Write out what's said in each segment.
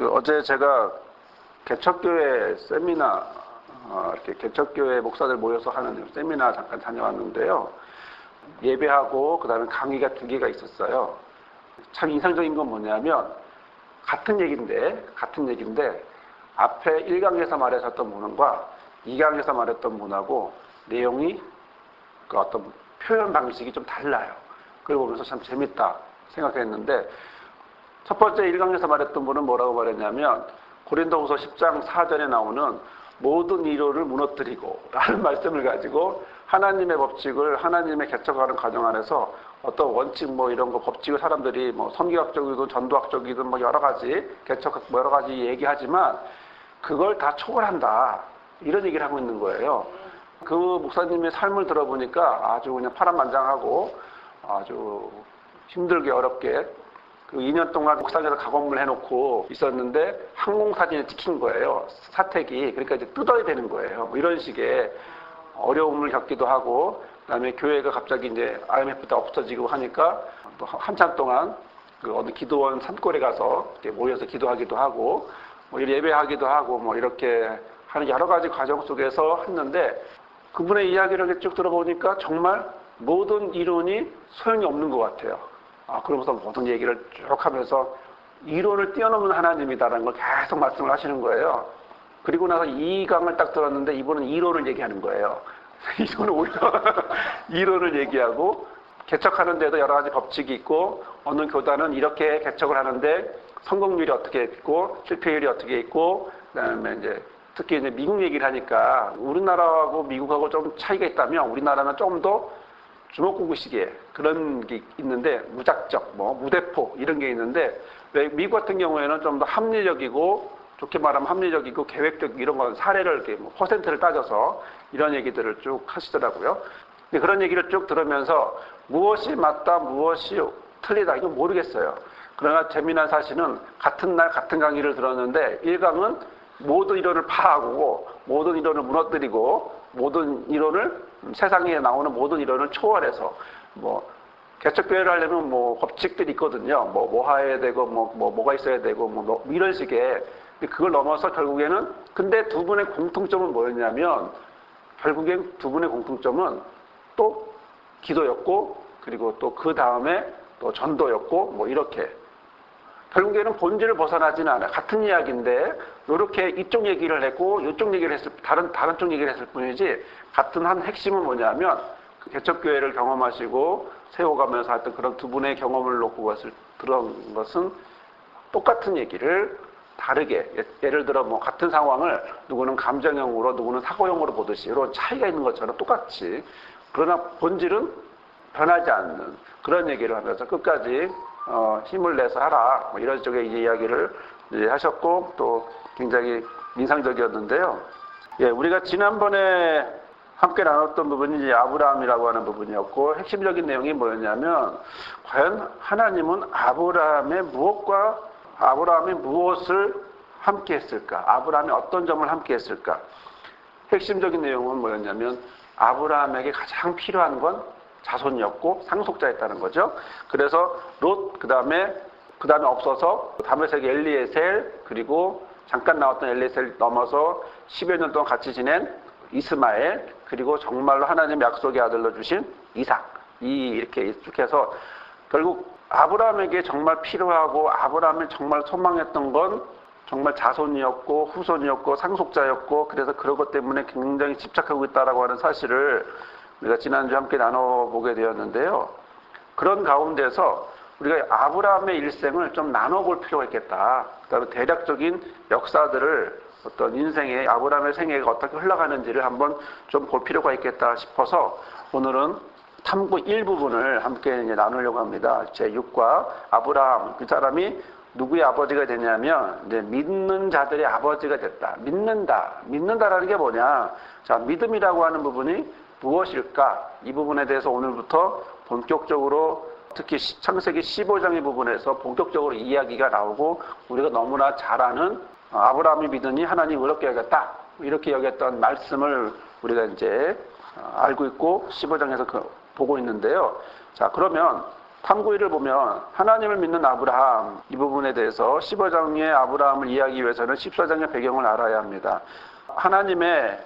어제 제가 개척교회 세미나, 이렇게 개척교회 목사들 모여서 하는 세미나 잠깐 다녀왔는데요. 예배하고 그다음에 강의가 2개가 있었어요. 참 인상적인 건 뭐냐면 같은 얘기인데 앞에 1강에서 말하셨던 문헌과 2강에서 말했던 문헌하고 내용이 그 어떤 표현 방식이 좀 달라요. 그걸 보면서 참 재밌다 생각했는데, 첫 번째 1강에서 말했던 분은 뭐라고 말했냐면 고린도후서 10장 4절에 나오는 모든 이론을 무너뜨리고 라는 말씀을 가지고 하나님의 법칙을, 하나님의 개척하는 과정 안에서 어떤 원칙 이런 거 법칙을 사람들이 선기학적이든 전도학적이든 여러 가지 개척학 여러 가지 얘기하지만 그걸 다 초월한다, 이런 얘기를 하고 있는 거예요. 그 목사님의 삶을 들어보니까 아주 그냥 파란만장하고 아주 힘들게 어렵게 그 2년 동안 목사님에서 가건물 해놓고 있었는데 항공사진에 찍힌 거예요. 사택이. 그러니까 이제 뜯어야 되는 거예요. 이런 식의 어려움을 겪기도 하고, 그다음에 교회가 갑자기 이제 IMF 때 없어지고 하니까 또 한참 동안 그 어느 기도원 산골에 가서 이렇게 모여서 기도하기도 하고, 예배하기도 하고, 이렇게 하는 여러 가지 과정 속에서 했는데, 그분의 이야기를 쭉 들어보니까 정말 모든 이론이 소용이 없는 것 같아요. 그러면서 모든 얘기를 쭉 하면서 이론을 뛰어넘는 하나님이다라는 걸 계속 말씀을 하시는 거예요. 그리고 나서 2강을 딱 들었는데 이분은 이론을 얘기하는 거예요. 이분은 오히려 이론을 얘기하고, 개척하는 데도 여러 가지 법칙이 있고, 어느 교단은 이렇게 개척을 하는데 성공률이 어떻게 있고 실패율이 어떻게 있고, 그다음에 이제 특히 이제 미국 얘기를 하니까 우리나라하고 미국하고 좀 차이가 있다면 우리나라는 좀 더 주먹구구식의 그런 게 있는데, 무작정, 무대포 이런 게 있는데, 왜 미국 같은 경우에는 좀 더 합리적이고, 좋게 말하면 합리적이고 계획적 이런 건 사례를 이렇게 퍼센트를 따져서 이런 얘기들을 쭉 하시더라고요. 근데 그런 얘기를 쭉 들으면서 무엇이 맞다, 무엇이 틀리다 이건 모르겠어요. 그러나 재미난 사실은 같은 날 같은 강의를 들었는데 1강은 모든 이론을 파하고 모든 이론을 무너뜨리고 모든 이론을, 세상에 나오는 모든 이론을 초월해서 개척교회를 하려면 법칙들이 있거든요. 뭐 해야 되고 뭐가 있어야 되고 이런 식의. 그걸 넘어서 결국에는, 근데 두 분의 공통점은 뭐였냐면, 결국엔 두 분의 공통점은 또 기도였고, 그리고 또 그 다음에 또 전도였고, 이렇게. 결국에는 본질을 벗어나지는 않아요. 같은 이야기인데 이렇게 이쪽 얘기를 했고 이쪽 얘기를 했을, 다른 쪽 얘기를 했을 뿐이지, 같은 한 핵심은 뭐냐면 그 개척교회를 경험하시고 세워가면서 하여튼 그런 두 분의 경험을 놓고 들은 것은 똑같은 얘기를 다르게, 예를 들어 같은 상황을 누구는 감정형으로 누구는 사고형으로 보듯이 이런 차이가 있는 것처럼 똑같이, 그러나 본질은 변하지 않는 그런 얘기를 하면서 끝까지 힘을 내서 하라, 이런 쪽의 이야기를 하셨고, 또 굉장히 인상적이었는데요. 우리가 지난번에 함께 나눴던 부분이 이제 아브라함이라고 하는 부분이었고, 핵심적인 내용이 뭐였냐면, 과연 하나님은 아브라함이 무엇을 함께 했을까? 아브라함이 어떤 점을 함께 했을까? 핵심적인 내용은 뭐였냐면, 아브라함에게 가장 필요한 건 자손이었고 상속자였다는 거죠. 그래서 롯, 그 다음에 없어서 다메섹 엘리에셀, 그리고 잠깐 나왔던 엘리에셀 넘어서 10여 년 동안 같이 지낸 이스마엘, 그리고 정말로 하나님 약속의 아들로 주신 이삭, 이렇게 쭉 해서 결국 아브라함에게 정말 필요하고 아브라함이 정말 소망했던 건 정말 자손이었고 후손이었고 상속자였고, 그래서 그런 것 때문에 굉장히 집착하고 있다라고 하는 사실을 우리가 지난주에 함께 나눠보게 되었는데요. 그런 가운데서 우리가 아브라함의 일생을 좀 나눠볼 필요가 있겠다. 그다음에 대략적인 역사들을, 어떤 인생의, 아브라함의 생애가 어떻게 흘러가는지를 한번 좀 볼 필요가 있겠다 싶어서 오늘은 탐구 일부분을 함께 이제 나누려고 합니다. 제6과 아브라함, 그 사람이 누구의 아버지가 되냐면 이제 믿는 자들의 아버지가 됐다. 믿는다라는 게 뭐냐? 자, 믿음이라고 하는 부분이 무엇일까? 이 부분에 대해서 오늘부터 본격적으로, 특히 창세기 15장의 부분에서 본격적으로 이야기가 나오고, 우리가 너무나 잘 아는 아브라함이 믿으니 하나님 의롭게 여겼다, 이렇게 여겼던 말씀을 우리가 이제 알고 있고 15장에서 보고 있는데요. 자, 그러면 탐구일을 보면 하나님을 믿는 아브라함 이 부분에 대해서 15장의 아브라함을 이해하기 위해서는 14장의 배경을 알아야 합니다. 하나님의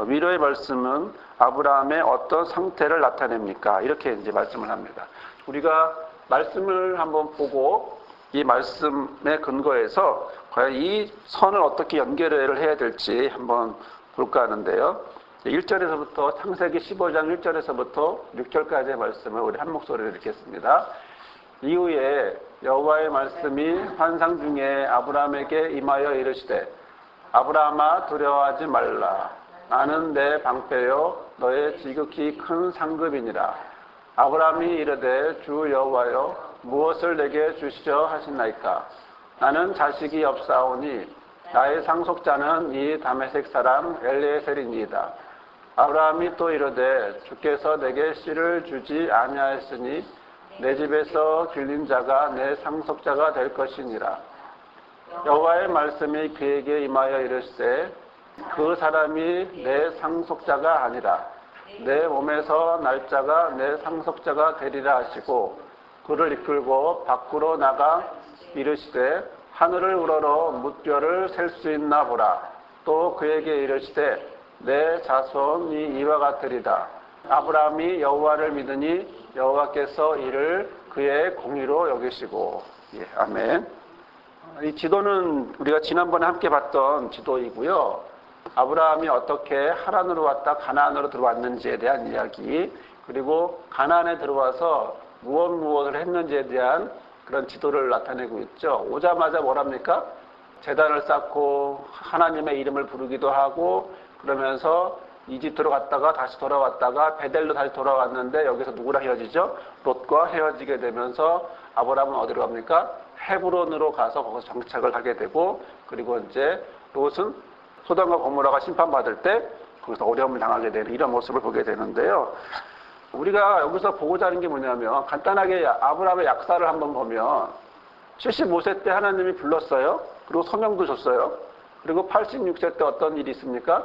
위로의 말씀은 아브라함의 어떤 상태를 나타냅니까? 이렇게 이제 말씀을 합니다. 우리가 말씀을 한번 보고 이 말씀의 근거에서 과연 이 선을 어떻게 연결을 해야 될지 한번 볼까 하는데요. 1절에서부터 창세기 15장 1절에서부터 6절까지의 말씀을 우리 한 목소리로 읽겠습니다. 이후에 여호와의 말씀이 환상 중에 아브라함에게 임하여 이르시되 아브라함아 두려워하지 말라. 나는 내 방패요 너의 지극히 큰 상급이니라. 아브라함이 이르되 주 여호와여 무엇을 내게 주시려 하시나이까. 나는 자식이 없사오니 나의 상속자는 이 다메섹 사람 엘리에셀이니이다. 아브라함이 또 이르되 주께서 내게 씨를 주지 아니하였으니 내 집에서 길린 자가 내 상속자가 될 것이니라. 여호와의 말씀이 그에게 임하여 이르시되 그 사람이 내 상속자가 아니라 내 몸에서 날짜가 내 상속자가 되리라 하시고 그를 이끌고 밖으로 나가 이르시되 하늘을 우러러 무뼈를 셀 수 있나 보라. 또 그에게 이르시되 내 자손이 이와 같으리다. 아브라함이 여호와를 믿으니 여호와께서 이를 그의 공의로 여기시고. 아멘. 이 지도는 우리가 지난번에 함께 봤던 지도이고요. 아브라함이 어떻게 하란으로 왔다 가나안으로 들어왔는지에 대한 이야기, 그리고 가나안에 들어와서 무엇을 했는지에 대한 그런 지도를 나타내고 있죠. 오자마자 뭐랍니까? 제단을 쌓고 하나님의 이름을 부르기도 하고 그러면서 이집트로 갔다가 다시 돌아왔다가 베델로 다시 돌아왔는데 여기서 누구랑 헤어지죠? 롯과 헤어지게 되면서 아브라함은 어디로 갑니까? 헤브론으로 가서 거기서 정착을 하게 되고, 그리고 이제 롯은 소돔과 고모라가 심판받을 때 거기서 어려움을 당하게 되는 이런 모습을 보게 되는데요. 우리가 여기서 보고자 하는 게 뭐냐면 간단하게 아브라함의 약사를 한번 보면 75세 때 하나님이 불렀어요. 그리고 소명도 줬어요. 그리고 86세 때 어떤 일이 있습니까?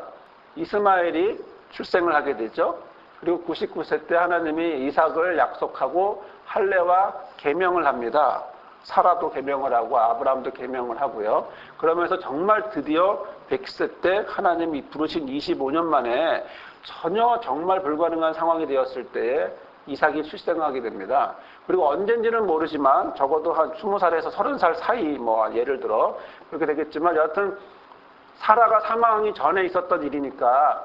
이스마엘이 출생을 하게 되죠. 그리고 99세 때 하나님이 이삭을 약속하고 할례와 계명을 합니다. 사라도 계명을 하고 아브라함도 계명을 하고요. 그러면서 정말 드디어 100세 때 하나님이 부르신 25년 만에 전혀 정말 불가능한 상황이 되었을 때에 이삭이 출생하게 됩니다. 그리고 언젠지는 모르지만 적어도 한 20살에서 30살 사이 예를 들어 그렇게 되겠지만 여하튼 사라가 사망하기 전에 있었던 일이니까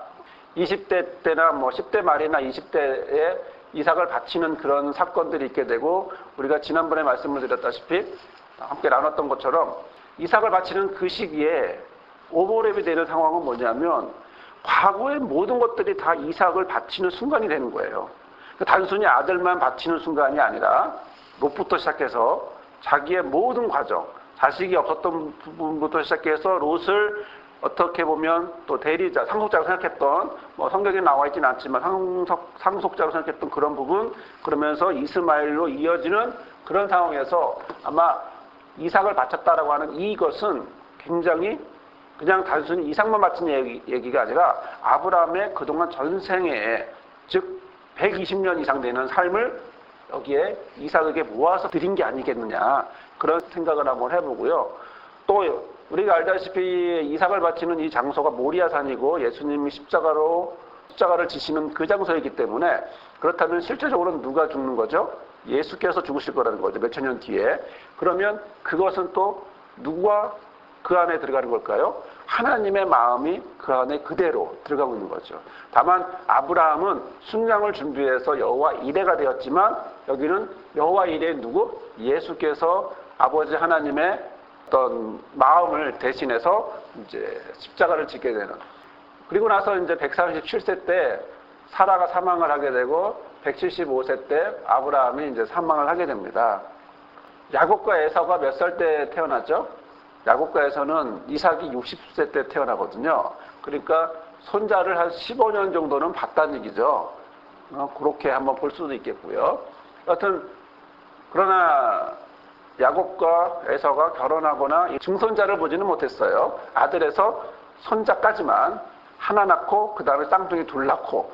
20대 때나 10대 말이나 20대에 이삭을 바치는 그런 사건들이 있게 되고, 우리가 지난번에 말씀을 드렸다시피 함께 나눴던 것처럼 이삭을 바치는 그 시기에 오버랩이 되는 상황은 뭐냐면 과거의 모든 것들이 다 이삭을 바치는 순간이 되는 거예요. 단순히 아들만 바치는 순간이 아니라 롯부터 시작해서 자기의 모든 과정, 자식이 없었던 부분부터 시작해서 롯을 어떻게 보면 또 대리자, 상속자로 생각했던, 성경에 나와 있지는 않지만 상속자로 생각했던 그런 부분, 그러면서 이스마엘로 이어지는 그런 상황에서 아마 이삭을 바쳤다라고 하는 이것은 굉장히 그냥 단순히 이삭만 바친 얘기가 아니라 아브라함의 그동안 전생에, 즉 120년 이상 되는 삶을 여기에 이삭에게 모아서 드린 게 아니겠느냐, 그런 생각을 한번 해보고요. 또 우리가 알다시피 이삭을 바치는 이 장소가 모리아산이고 예수님이 십자가를 지시는 그 장소이기 때문에, 그렇다면 실제적으로는 누가 죽는 거죠? 예수께서 죽으실 거라는 거죠. 몇천 년 뒤에. 그러면 그것은 또 누가 그 안에 들어가는 걸까요? 하나님의 마음이 그 안에 그대로 들어가고 있는 거죠. 다만 아브라함은 순양을 준비해서 여호와 이레가 되었지만 여기는 여호와 이레의 누구? 예수께서 아버지 하나님의 어떤 마음을 대신해서 이제 십자가를 지게 되는. 그리고 나서 이제 137세 때 사라가 사망을 하게 되고 175세 때 아브라함이 이제 사망을 하게 됩니다. 야곱과 에사가 몇 살 때 태어났죠? 야곱과 에사는 이삭이 60세 때 태어나거든요. 그러니까 손자를 한 15년 정도는 봤다는 얘기죠. 그렇게 한번 볼 수도 있겠고요. 여튼 그러나 야곱과 에서가 결혼하거나 증손자를 보지는 못했어요. 아들에서 손자까지만 하나 낳고 그 다음에 쌍둥이 둘 낳고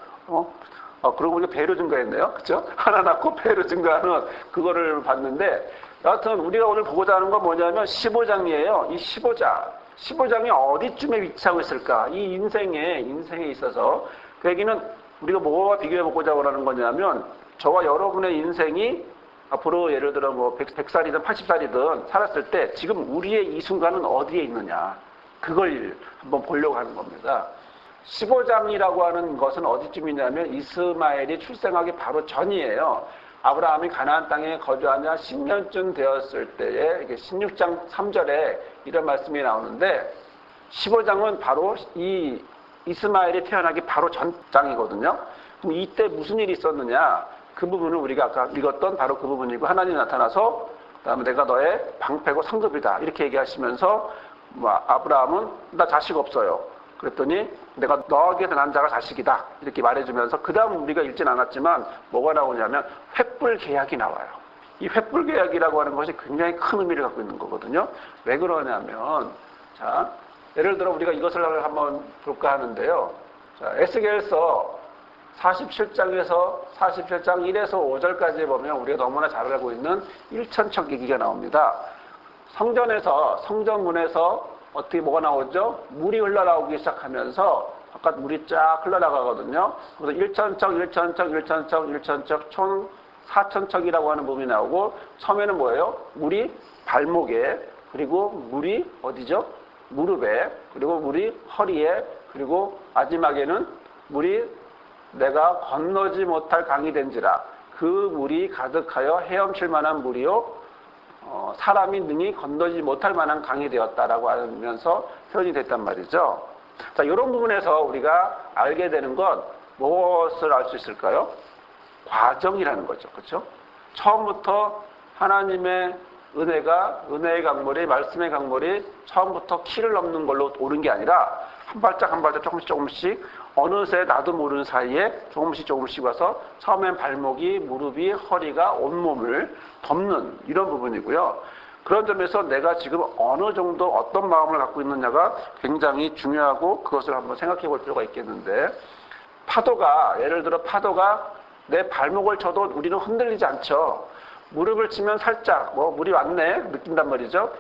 그러고 보니까 배로 증가했네요. 그쵸? 하나 낳고 배로 증가하는 그거를 봤는데, 여하튼 우리가 오늘 보고자 하는 건 뭐냐면 15장이에요. 이 15장이 어디쯤에 위치하고 있을까? 이 인생에 있어서. 그 얘기는 우리가 뭐와 비교해 보고자 하는 거냐면, 저와 여러분의 인생이 앞으로 예를 들어 뭐 100살이든 80살이든 살았을 때 지금 우리의 이 순간은 어디에 있느냐. 그걸 한번 보려고 하는 겁니다. 15장이라고 하는 것은 어디쯤이냐면 이스마엘이 출생하기 바로 전이에요. 아브라함이 가나안 땅에 거주하냐 10년쯤 되었을 때에 16장 3절에 이런 말씀이 나오는데 15장은 바로 이 이스마엘이 태어나기 바로 전 장이거든요. 그럼 이때 무슨 일이 있었느냐? 그 부분을 우리가 아까 읽었던 바로 그 부분이고 하나님이 나타나서 그다음에 내가 너의 방패고 상급이다 이렇게 얘기하시면서 아브라함은 나 자식 없어요. 그랬더니 내가 너에게서 난 자가 자식이다 이렇게 말해주면서 그 다음 우리가 읽진 않았지만 뭐가 나오냐면 횃불 계약이 나와요. 이 횃불 계약이라고 하는 것이 굉장히 큰 의미를 갖고 있는 거거든요. 왜 그러냐면 자 예를 들어 우리가 이것을 한번 볼까 하는데요. 자, 에스겔서 47장에서 47장 1에서 5절까지 보면 우리가 너무나 잘 알고 있는 일천척 얘기가 나옵니다. 성전문에서 어떻게 뭐가 나오죠? 물이 흘러나오기 시작하면서 바깥 물이 쫙 흘러나가거든요. 그래서 1천척 총 4천척이라고 하는 부분이 나오고 처음에는 뭐예요? 물이 발목에 그리고 물이 어디죠? 무릎에 그리고 물이 허리에 그리고 마지막에는 물이 내가 건너지 못할 강이 된지라 그 물이 가득하여 헤엄칠 만한 물이요 사람이 능히 건너지 못할 만한 강이 되었다라고 하면서 표현이 됐단 말이죠. 자, 이런 부분에서 우리가 알게 되는 건 무엇을 알 수 있을까요? 과정이라는 거죠. 그렇죠? 처음부터 하나님의 은혜의 강물이 말씀의 강물이 처음부터 키를 넘는 걸로 오른 게 아니라 한 발짝 한 발짝 조금씩 어느새 나도 모르는 사이에 조금씩 와서 처음엔 발목이 무릎이 허리가 온몸을 덮는 이런 부분이고요. 그런 점에서 내가 지금 어느 정도 어떤 마음을 갖고 있느냐가 굉장히 중요하고 그것을 한번 생각해 볼 필요가 있겠는데 예를 들어 파도가 내 발목을 쳐도 우리는 흔들리지 않죠. 무릎을 치면 살짝 물이 왔네 느낀단 말이죠.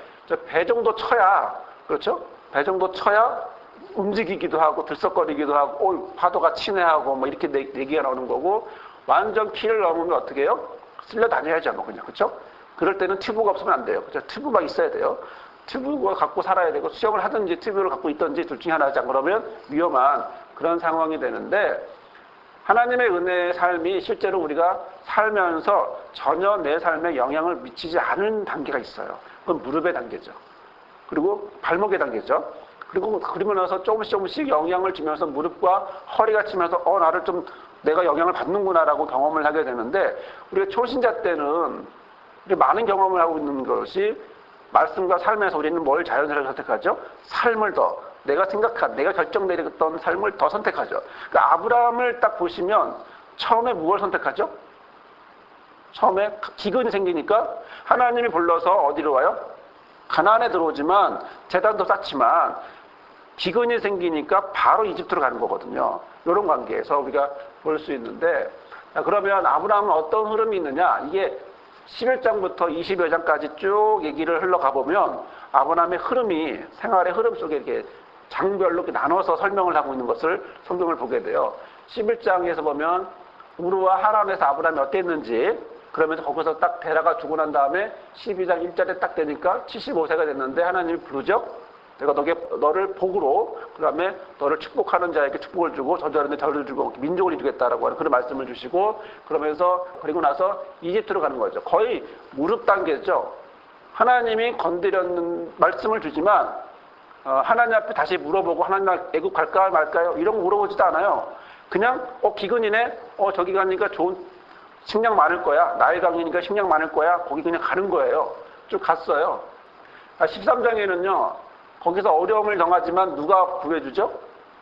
배 정도 쳐야 그렇죠? 배 정도 쳐야 움직이기도 하고 들썩거리기도 하고 파도가 치네 하고 이렇게 얘기가 나오는 거고 완전 키를 넘으면 어떻게 해요? 쓸려 다녀야죠 그냥 그렇죠? 그럴 때는 튜브가 없으면 안 돼요. 그렇죠? 튜브가 있어야 돼요. 튜브를 갖고 살아야 되고 수영을 하든지 튜브를 갖고 있든지 둘 중에 하나지 그러면 위험한 그런 상황이 되는데 하나님의 은혜의 삶이 실제로 우리가 살면서 전혀 내 삶에 영향을 미치지 않은 단계가 있어요. 그건 무릎의 단계죠. 그리고 발목의 단계죠. 그리고 나서 조금씩 영향을 주면서 무릎과 허리가 치면서 나를 좀 내가 영향을 받는구나라고 경험을 하게 되는데 우리가 초신자 때는 많은 경험을 하고 있는 것이 말씀과 삶에서 우리는 뭘 자연스럽게 선택하죠? 삶을 더 내가 결정내렸던 삶을 더 선택하죠. 그러니까 아브라함을 딱 보시면 처음에 무엇을 선택하죠? 처음에 기근이 생기니까 하나님이 불러서 어디로 와요? 가나안에 들어오지만 재단도 쌓지만 기근이 생기니까 바로 이집트로 가는 거거든요. 이런 관계에서 우리가 볼 수 있는데 그러면 아브라함은 어떤 흐름이 있느냐? 이게 11장부터 20여 장까지 쭉 얘기를 흘러가 보면 아브라함의 흐름이 생활의 흐름 속에 이렇게 장별로 이렇게 나눠서 설명을 하고 있는 것을 성경을 보게 돼요. 11장에서 보면 우르와 하란에서 아브라함이 어땠는지 그러면서 거기서 딱 데라가 죽고 난 다음에 12장 1절에 딱 되니까 75세가 됐는데 하나님이 부르죠. 내가 너를 복으로 그 다음에 너를 축복하는 자에게 축복을 주고 저주하는 데 저주를 주고 민족을 이루겠다라고 하는 그런 말씀을 주시고 그리고 나서 이집트로 가는 거죠. 거의 무릎 단계죠. 하나님이 건드렸는 말씀을 주지만 하나님 앞에 다시 물어보고 하나님 애국 갈까 말까요? 이런 거 물어보지도 않아요. 그냥 기근이네. 저기 가니까 좋은 식량 많을 거야. 나일 강이니까 식량 많을 거야. 거기 그냥 가는 거예요. 쭉 갔어요. 13장에는요. 거기서 어려움을 당하지만 누가 구해주죠?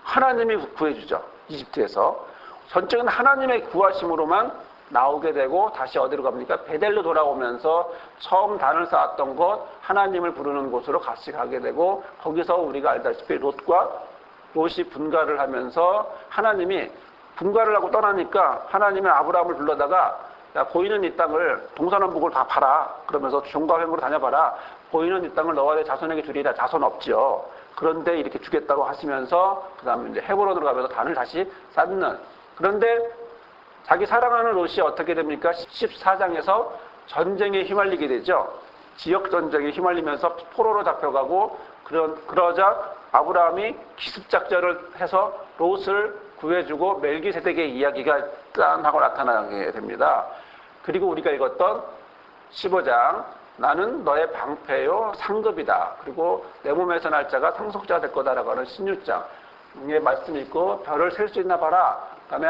하나님이 구해주죠. 이집트에서. 전적인 하나님의 구하심으로만 나오게 되고 다시 어디로 갑니까? 베델로 돌아오면서 처음 단을 쌓았던 곳 하나님을 부르는 곳으로 같이 가게 되고 거기서 우리가 알다시피 롯이 분가를 하면서 하나님이 분가를 하고 떠나니까 하나님은 아브라함을 불러다가 야, 보이는 이 땅을 동서남북을 다 팔아. 그러면서 종가횡으로 다녀봐라. 보이는 이 땅을 너와 내 자손에게 주리라. 자손 없지요. 그런데 이렇게 주겠다고 하시면서 그 다음에 이제 헤브론으로 가면서 단을 다시 쌓는. 그런데 자기 사랑하는 롯이 어떻게 됩니까? 14장에서 전쟁에 휘말리게 되죠. 지역 전쟁에 휘말리면서 포로로 잡혀가고 그러자 아브라함이 기습작전을 해서 롯을 구해주고 멜기세덱의 이야기가 짠 하고 나타나게 됩니다. 그리고 우리가 읽었던 15장 나는 너의 방패요 상급이다. 그리고 내 몸에서 날 자가 상속자가 될 거다라고 하는 16장의 말씀 읽고 별을 셀 수 있나 봐라. 그다음에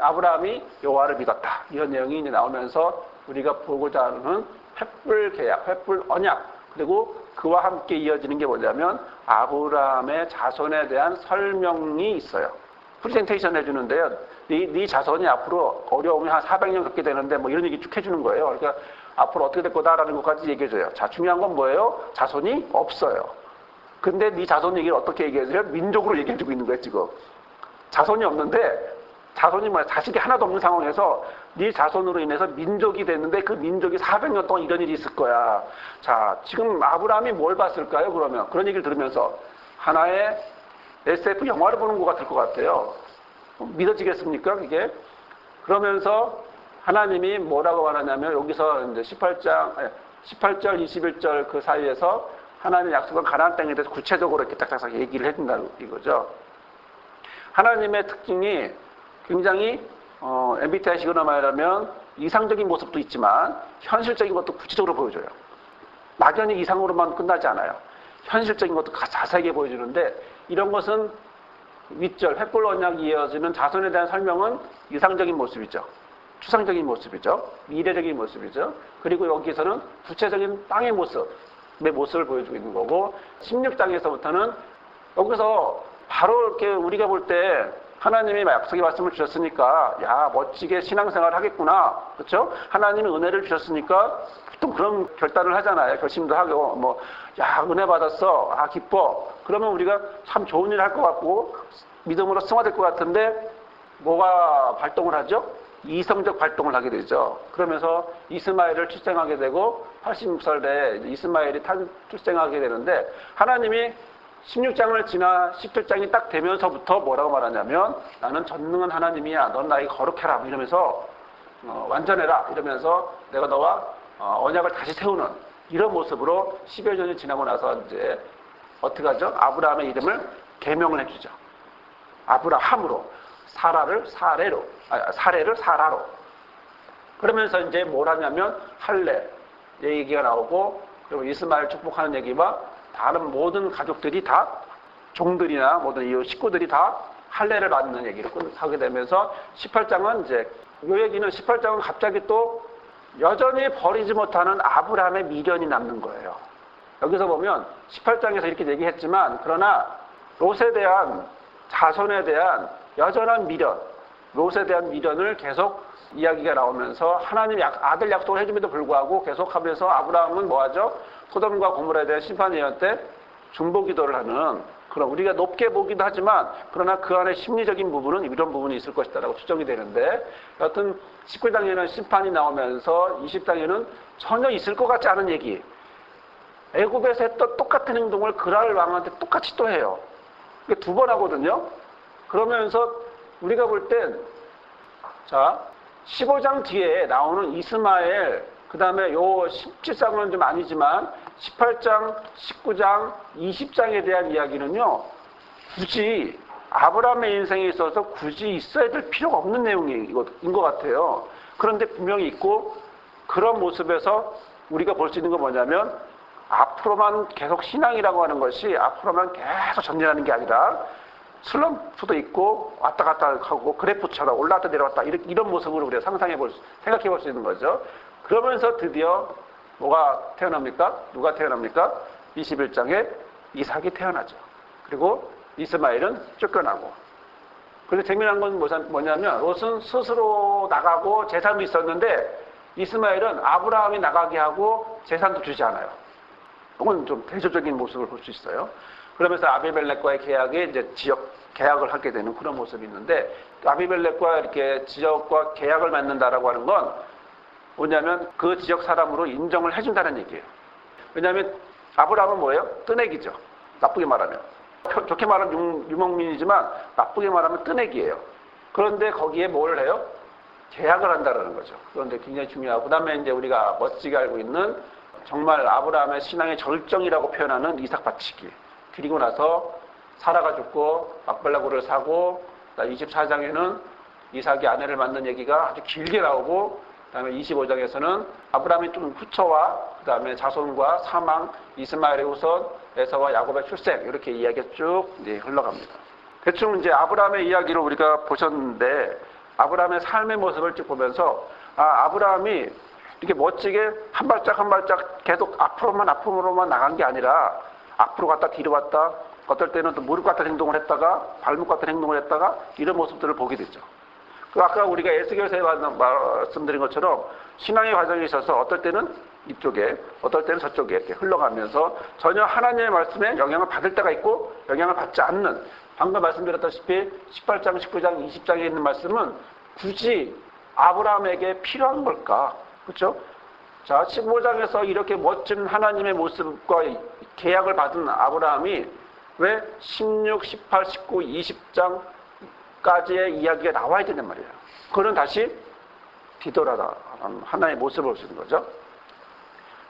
아브라함이 여호와를 믿었다. 이런 내용이 이제 나오면서 우리가 보고자 하는 횃불 계약, 횃불 언약, 그리고 그와 함께 이어지는 게 뭐냐면 아브라함의 자손에 대한 설명이 있어요. 프리젠테이션 해주는데요. 네 자손이 앞으로 어려움이 한 400년 겪게 되는데 뭐 이런 얘기 쭉 해주는 거예요. 그러니까 앞으로 어떻게 될 거다라는 것까지 얘기해줘요. 자, 중요한 건 뭐예요? 자손이 없어요. 근데 네 자손 얘기를 어떻게 얘기해줘요? 민족으로 얘기해주고 있는 거예요, 지금. 자손이 없는데 자손이 뭐야? 자식이 하나도 없는 상황에서 네 자손으로 인해서 민족이 됐는데 그 민족이 400년 동안 이런 일이 있을 거야. 자, 지금 아브라함이 뭘 봤을까요? 그러면 그런 얘기를 들으면서 하나의 SF 영화를 보는 것 같을 것 같아요. 믿어지겠습니까? 이게? 그러면서 하나님이 뭐라고 말하냐면 여기서 이제 18절, 21절 그 사이에서 하나님 약속한 가나안 땅에 대해서 구체적으로 이렇게 딱딱딱 얘기를 해준다는 이거죠. 하나님의 특징이 굉장히 MBTI식으로 말하면 이상적인 모습도 있지만 현실적인 것도 구체적으로 보여줘요. 막연히 이상으로만 끝나지 않아요. 현실적인 것도 자세하게 보여주는데 이런 것은 윗절, 횃불 언약이 이어지는 자손에 대한 설명은 이상적인 모습이죠. 추상적인 모습이죠. 미래적인 모습이죠. 그리고 여기서는 구체적인 땅의 모습의 모습을 보여주고 있는 거고 16장에서부터는 여기서 바로 이렇게 우리가 볼 때 하나님이 약속의 말씀을 주셨으니까 야 멋지게 신앙생활을 하겠구나. 그렇죠? 하나님이 은혜를 주셨으니까 보통 그런 결단을 하잖아요. 결심도 하고 뭐 야 은혜 받았어. 아 기뻐. 그러면 우리가 참 좋은 일을 할 것 같고 믿음으로 승화될 것 같은데 뭐가 발동을 하죠? 이성적 발동을 하게 되죠. 그러면서 이스마엘을 출생하게 되고 86살에 이스마엘이 출생하게 되는데 하나님이 16장을 지나 17장이 딱 되면서부터 뭐라고 말하냐면 나는 전능한 하나님이야. 넌 나에게 거룩해라. 이러면서 완전해라. 이러면서 내가 너와 언약을 다시 세우는 이런 모습으로 10여 년이 지나고 나서 이제 어떻게 하죠? 아브라함의 이름을 계명을 해주죠. 아브라함으로 사라를 사레로 사레를 사라로 그러면서 이제 뭘 하냐면 할례 얘기가 나오고 그리고 이스마엘 축복하는 얘기와 다른 모든 가족들이 다 종들이나 모든 이 식구들이 다 할례를 받는 얘기를 하게 되면서 18장은 이제 이 얘기는 18장은 갑자기 또 여전히 버리지 못하는 아브라함의 미련이 남는 거예요. 여기서 보면 18장에서 이렇게 얘기했지만 그러나 롯에 대한 자손에 대한 여전한 미련, 롯에 대한 미련을 계속 이야기가 나오면서 하나님이 아들 약속을 해줌에도 불구하고 계속하면서 아브라함은 뭐하죠? 소돔과 고모라에 대한 심판 예언 때 중보기도를 하는 그런 우리가 높게 보기도 하지만 그러나 그 안에 심리적인 부분은 이런 부분이 있을 것이다라고 추정이 되는데 여하튼 19장에는 심판이 나오면서 20장에는 전혀 있을 것 같지 않은 얘기 애굽에서 했던 똑같은 행동을 그랄 왕한테 똑같이 또 해요. 이게 두 번 하거든요. 그러면서 우리가 볼 땐 자 15장 뒤에 나오는 이스마엘 그 다음에 요 17장은 좀 아니지만 18장, 19장, 20장에 대한 이야기는요 굳이 아브라함의 인생에 있어서 굳이 있어야 될 필요가 없는 내용인 것 같아요. 그런데 분명히 있고 그런 모습에서 우리가 볼 수 있는 건 뭐냐면 앞으로만 계속 신앙이라고 하는 것이 앞으로만 계속 전진하는 게 아니라 슬럼프도 있고 왔다 갔다 하고 그래프처럼 올라왔다 내려왔다 이런 모습으로 우리가 생각해 볼 수 있는 거죠. 그러면서 드디어 뭐가 태어납니까? 누가 태어납니까? 21장에 이삭이 태어나죠. 그리고 이스마엘은 쫓겨나고. 그런데 재미난 건 뭐냐면 롯은 스스로 나가고 재산도 있었는데 이스마엘은 아브라함이 나가게 하고 재산도 주지 않아요. 혹은 좀 대조적인 모습을 볼 수 있어요. 그러면서 아비멜렉과의 계약에 이제 지역 계약을 하게 되는 그런 모습이 있는데, 아비멜렉과 이렇게 지역과 계약을 맺는다라고 하는 건 뭐냐면 그 지역 사람으로 인정을 해준다는 얘기예요. 왜냐하면 아브라함은 뭐예요? 뜨내기죠. 나쁘게 말하면. 좋게 말하면 유목민이지만 나쁘게 말하면 뜨내기예요. 그런데 거기에 뭘 해요? 계약을 한다는 거죠. 그런데 굉장히 중요하고, 그 다음에 이제 우리가 멋지게 알고 있는 정말 아브라함의 신앙의 절정이라고 표현하는 이삭 바치기. 그리고 나서 사라가 죽고 막벨라고를 사고, 24장에는 이삭이 아내를 만난 얘기가 아주 길게 나오고, 그 다음에 25장에서는 아브라함이 좀 후처와 그 다음에 자손과 사망, 이스마엘의 후손, 에서와 야곱의 출생, 이렇게 이야기가 쭉 흘러갑니다. 대충 이제 아브라함의 이야기를 우리가 보셨는데, 아브라함의 삶의 모습을 쭉 보면서 아브라함이 이렇게 멋지게 한 발짝 한 발짝 계속 앞으로만 나간 게 아니라 앞으로 갔다 뒤로 갔다, 어떨 때는 또 무릎 같은 행동을 했다가 발목 같은 행동을 했다가 이런 모습들을 보게 되죠. 그 아까 우리가 에스겔서에 말씀드린 것처럼 신앙의 과정에 있어서 어떨 때는 이쪽에, 어떨 때는 저쪽에 이렇게 흘러가면서 전혀 하나님의 말씀에 영향을 받을 때가 있고 영향을 받지 않는, 방금 말씀드렸다시피 18장, 19장, 20장에 있는 말씀은 굳이 아브라함에게 필요한 걸까? 그렇죠? 자, 15장에서 이렇게 멋진 하나님의 모습과 계약을 받은 아브라함이 왜 16, 18, 19, 20장까지의 이야기가 나와야 되는 말이에요. 그거는 다시 뒤돌아라 하나의 모습을 볼 수 있는 거죠.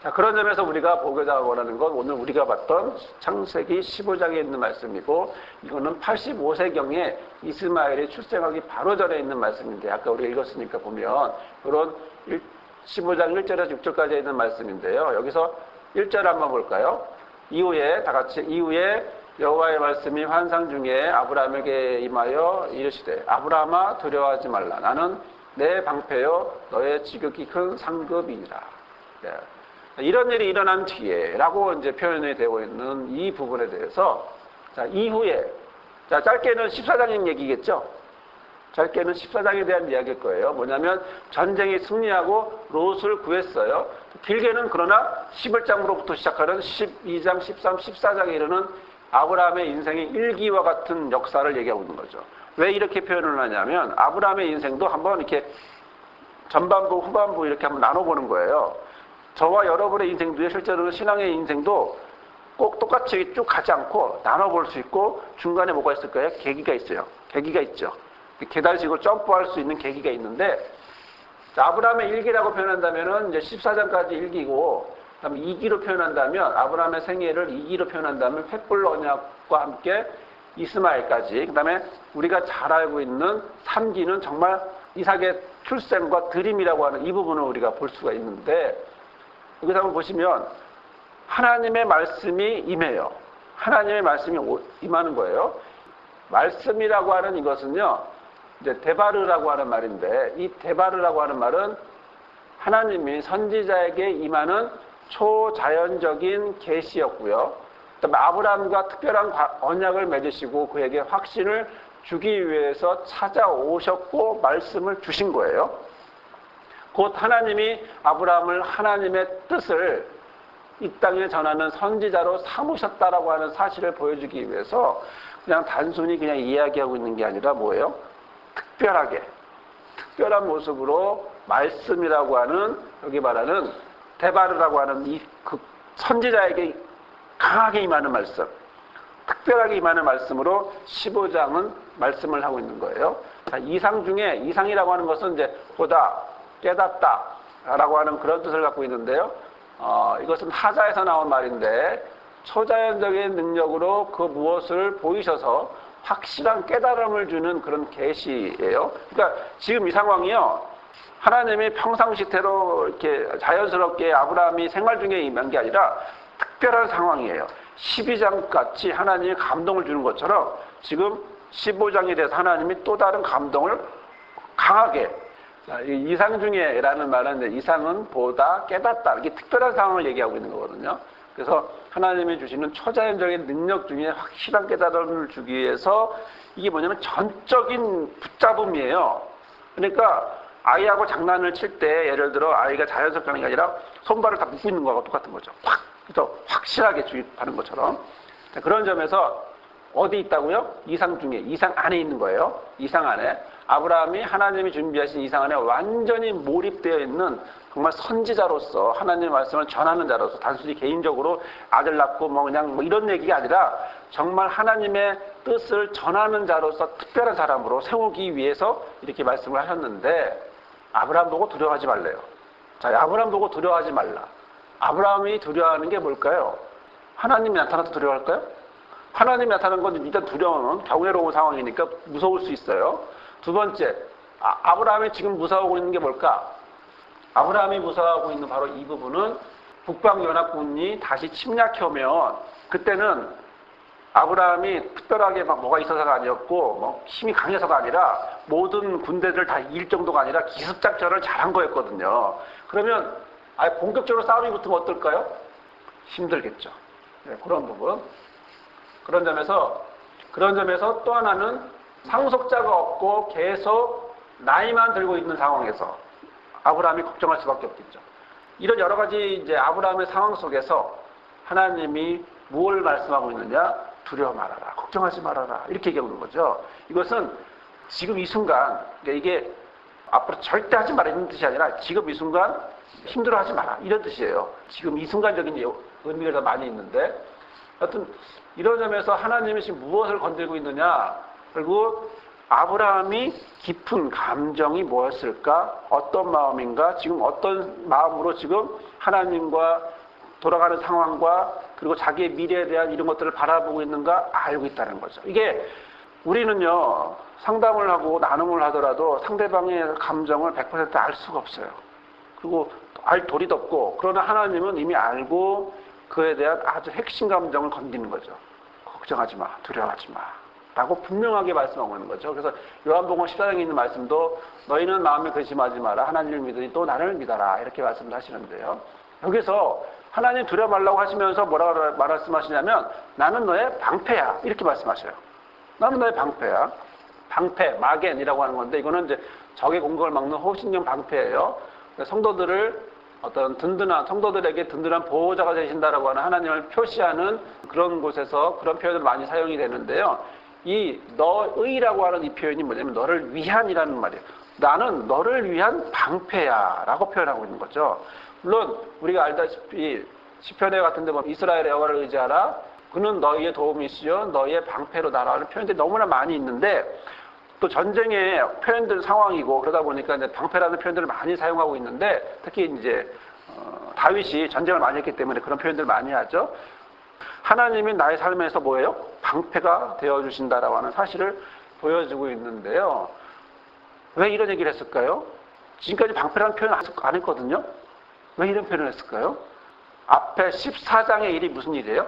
자, 그런 점에서 우리가 보고자 원하는 건 오늘 우리가 봤던 창세기 15장에 있는 말씀이고, 이거는 85세경에 이스마엘이 출생하기 바로 전에 있는 말씀인데, 아까 우리가 읽었으니까 보면 이런 15장 1절에서 6절까지 있는 말씀인데요. 여기서 1절 한번 볼까요? 이후에 다 같이, 이후에 여호와의 말씀이 환상 중에 아브라함에게 임하여 이르시되, 아브라함아 두려워하지 말라. 나는 내 방패요 너의 지극히 큰 상급이니라. 네. 이런 일이 일어난 뒤에라고 이제 표현이 되고 있는 이 부분에 대해서, 자, 이후에, 자, 짧게는 14장의 얘기겠죠? 짧게는 14장에 대한 이야기일 거예요. 뭐냐면 전쟁이 승리하고 롯을 구했어요. 길게는 그러나 11장으로부터 시작하는 12장, 13, 14장에 이르는 아브라함의 인생의 일기와 같은 역사를 얘기하고 있는 거죠. 왜 이렇게 표현을 하냐면 아브라함의 인생도 한번 이렇게 전반부, 후반부 이렇게 한번 나눠보는 거예요. 저와 여러분의 인생도 실제로는 신앙의 인생도 꼭 똑같이 쭉 가지 않고 나눠볼 수 있고, 중간에 뭐가 있을까요? 계기가 있어요. 계기가 있죠. 계단식으로 점프할 수 있는 계기가 있는데, 아브라함의 일기라고 표현한다면은 이제 14장까지 일기고, 그다음에 2기로 표현한다면 아브라함의 생애를 2기로 표현한다면 횃불 언약과 함께 이스마엘까지, 그다음에 우리가 잘 알고 있는 3기는 정말 이삭의 출생과 드림이라고 하는 이 부분을 우리가 볼 수가 있는데, 여기서 한번 보시면 하나님의 말씀이 임해요. 하나님의 말씀이 임하는 거예요. 말씀이라고 하는 이것은요, 이제 데바르라고 하는 말인데, 이 데바르라고 하는 말은 하나님이 선지자에게 임하는 초자연적인 계시였고요. 그다음에 아브라함과 특별한 언약을 맺으시고 그에게 확신을 주기 위해서 찾아오셨고 말씀을 주신 거예요. 곧 하나님이 아브라함을 하나님의 뜻을 이 땅에 전하는 선지자로 삼으셨다라고 하는 사실을 보여주기 위해서 그냥 단순히 그냥 이야기하고 있는 게 아니라 뭐예요? 특별한 모습으로 말씀이라고 하는, 여기 말하는 데바르라고 하는 이 그 선지자에게 강하게 임하는 말씀, 특별하게 임하는 말씀으로 15장은 말씀을 하고 있는 거예요. 자, 이상 중에, 이상이라고 하는 것은 이제 보다, 깨닫다 라고 하는 그런 뜻을 갖고 있는데요. 이것은 하자에서 나온 말인데, 초자연적인 능력으로 그 무엇을 보이셔서 확실한 깨달음을 주는 그런 계시예요. 그러니까 지금 이 상황이요, 하나님이 평상시대로 이렇게 자연스럽게 아브라함이 생활 중에 임한 게 아니라 특별한 상황이에요. 12장 같이 하나님이 감동을 주는 것처럼 지금 15장에 대해서 하나님이 또 다른 감동을 강하게, 이상 중에라는 말은 이상은 보다, 깨닫다, 이렇게 특별한 상황을 얘기하고 있는 거거든요. 그래서 하나님이 주시는 초자연적인 능력 중에 확실한 깨달음을 주기 위해서 이게 뭐냐면 전적인 붙잡음이에요. 그러니까 아이하고 장난을 칠 때 예를 들어 아이가 자연스럽게 하는 게 아니라 손발을 다 묶고 있는 거하고 똑같은 거죠. 확 그래서 확실하게 주입하는 것처럼. 자, 그런 점에서 어디 있다고요? 이상 중에, 이상 안에 있는 거예요. 이상 안에. 아브라함이 하나님이 준비하신 이상 안에 완전히 몰입되어 있는 정말 선지자로서 하나님의 말씀을 전하는 자로서 단순히 개인적으로 아들 낳고 뭐 그냥 뭐 이런 얘기가 아니라 정말 하나님의 뜻을 전하는 자로서 특별한 사람으로 세우기 위해서 이렇게 말씀을 하셨는데 아브라함 보고 두려워하지 말래요. 자, 아브라함 보고 두려워하지 말라. 아브라함이 두려워하는 게 뭘까요? 하나님이 나타나도 두려워할까요? 하나님이 나타나는 건 일단 두려움은 경외로운 상황이니까 무서울 수 있어요. 두 번째, 아브라함이 지금 무서워하고 있는 게 뭘까? 아브라함이 무서워하고 있는 바로 이 부분은 북방연합군이 다시 침략해 오면 그때는 아브라함이 특별하게 막 뭐가 있어서가 아니었고 뭐 힘이 강해서가 아니라 모든 군대들 다 이길 정도가 아니라 기습작전을 잘한 거였거든요. 그러면 본격적으로 싸움이 붙으면 어떨까요? 힘들겠죠. 네, 그런 부분. 그런 점에서 또 하나는 상속자가 없고 계속 나이만 들고 있는 상황에서 아브라함이 걱정할 수밖에 없겠죠. 이런 여러 가지 이제 아브라함의 상황 속에서 하나님이 무엇을 말씀하고 있느냐? 두려워 말아라. 걱정하지 말아라. 이렇게 얘기하는 거죠. 이것은 지금 이 순간, 그러니까 이게 앞으로 절대 하지 말아 이런 뜻이 아니라 지금 이 순간 힘들어하지 마라. 이런 뜻이에요. 지금 이 순간적인 의미가 더 많이 있는데 하여튼 이런 점에서 하나님이 지금 무엇을 건들고 있느냐? 그리고 아브라함이 깊은 감정이 뭐였을까? 어떤 마음인가? 지금 어떤 마음으로 지금 하나님과 돌아가는 상황과 그리고 자기의 미래에 대한 이런 것들을 바라보고 있는가? 알고 있다는 거죠. 이게 우리는요, 상담을 하고 나눔을 하더라도 상대방의 감정을 100% 알 수가 없어요. 그리고 알 도리도 없고, 그러나 하나님은 이미 알고 그에 대한 아주 핵심 감정을 건드리는 거죠. 걱정하지 마, 두려워하지 마. 라고 분명하게 말씀하고 있는 거죠. 그래서 요한복음 14장에 있는 말씀도 너희는 마음에 근심하지 마라. 하나님을 믿으니 또 나를 믿어라. 이렇게 말씀을 하시는데요. 여기서 하나님 두려워 말라고 하시면서 뭐라고 말씀하시냐면 나는 너의 방패야. 이렇게 말씀하셔요. 나는 너의 방패야. 방패, 마겐이라고 하는 건데 이거는 이제 적의 공격을 막는 호신용 방패예요. 성도들을 어떤 성도들에게 든든한 보호자가 되신다라고 하는 하나님을 표시하는 그런 곳에서 그런 표현을 많이 사용이 되는데요. 이 너의라고 하는 이 표현이 뭐냐면 너를 위한이라는 말이에요. 나는 너를 위한 방패야 라고 표현하고 있는 거죠. 물론 우리가 알다시피 시편에 같은데 보면 이스라엘의 여호와를 의지하라. 그는 너희의 도움이시여 너희의 방패로다 라는 표현들이 너무나 많이 있는데 또 전쟁의 표현들 상황이고 그러다 보니까 이제 방패라는 표현들을 많이 사용하고 있는데 특히 이제 다윗이 전쟁을 많이 했기 때문에 그런 표현들을 많이 하죠. 하나님이 나의 삶에서 뭐예요? 방패가 되어주신다라고 하는 사실을 보여주고 있는데요. 왜 이런 얘기를 했을까요? 지금까지 방패라는 표현을 안 했거든요. 왜 이런 표현을 했을까요? 앞에 14장의 일이 무슨 일이에요?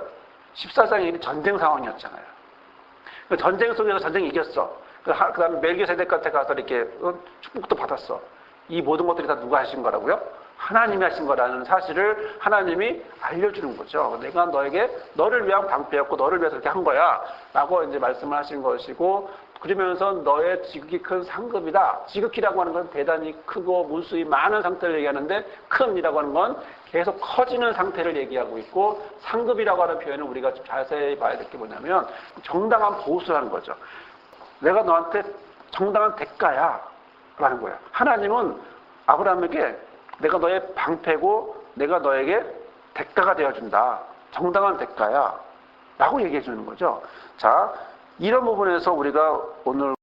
14장의 일이 전쟁 상황이었잖아요. 전쟁 속에서 전쟁이 이겼어. 그 다음에 멜기세덱한테 가서 이렇게 축복도 받았어. 이 모든 것들이 다 누가 하신 거라고요? 하나님이 하신 거라는 사실을 하나님이 알려주는 거죠. 내가 너를 위한 방패였고 너를 위해서 이렇게 한 거야 라고 이제 말씀을 하신 것이고 그러면서 너의 지극히 큰 상급이다. 지극히라고 하는 건 대단히 크고 무수히 많은 상태를 얘기하는데 큰이라고 하는 건 계속 커지는 상태를 얘기하고 있고 상급이라고 하는 표현을 우리가 좀 자세히 봐야 될 게 뭐냐면 정당한 보수라는 거죠. 내가 너한테 정당한 대가야 라는 거예요. 하나님은 아브라함에게 내가 너의 방패고 내가 너에게 대가가 되어준다. 정당한 대가야 라고 얘기해 주는 거죠. 자, 이런 부분에서 우리가 오늘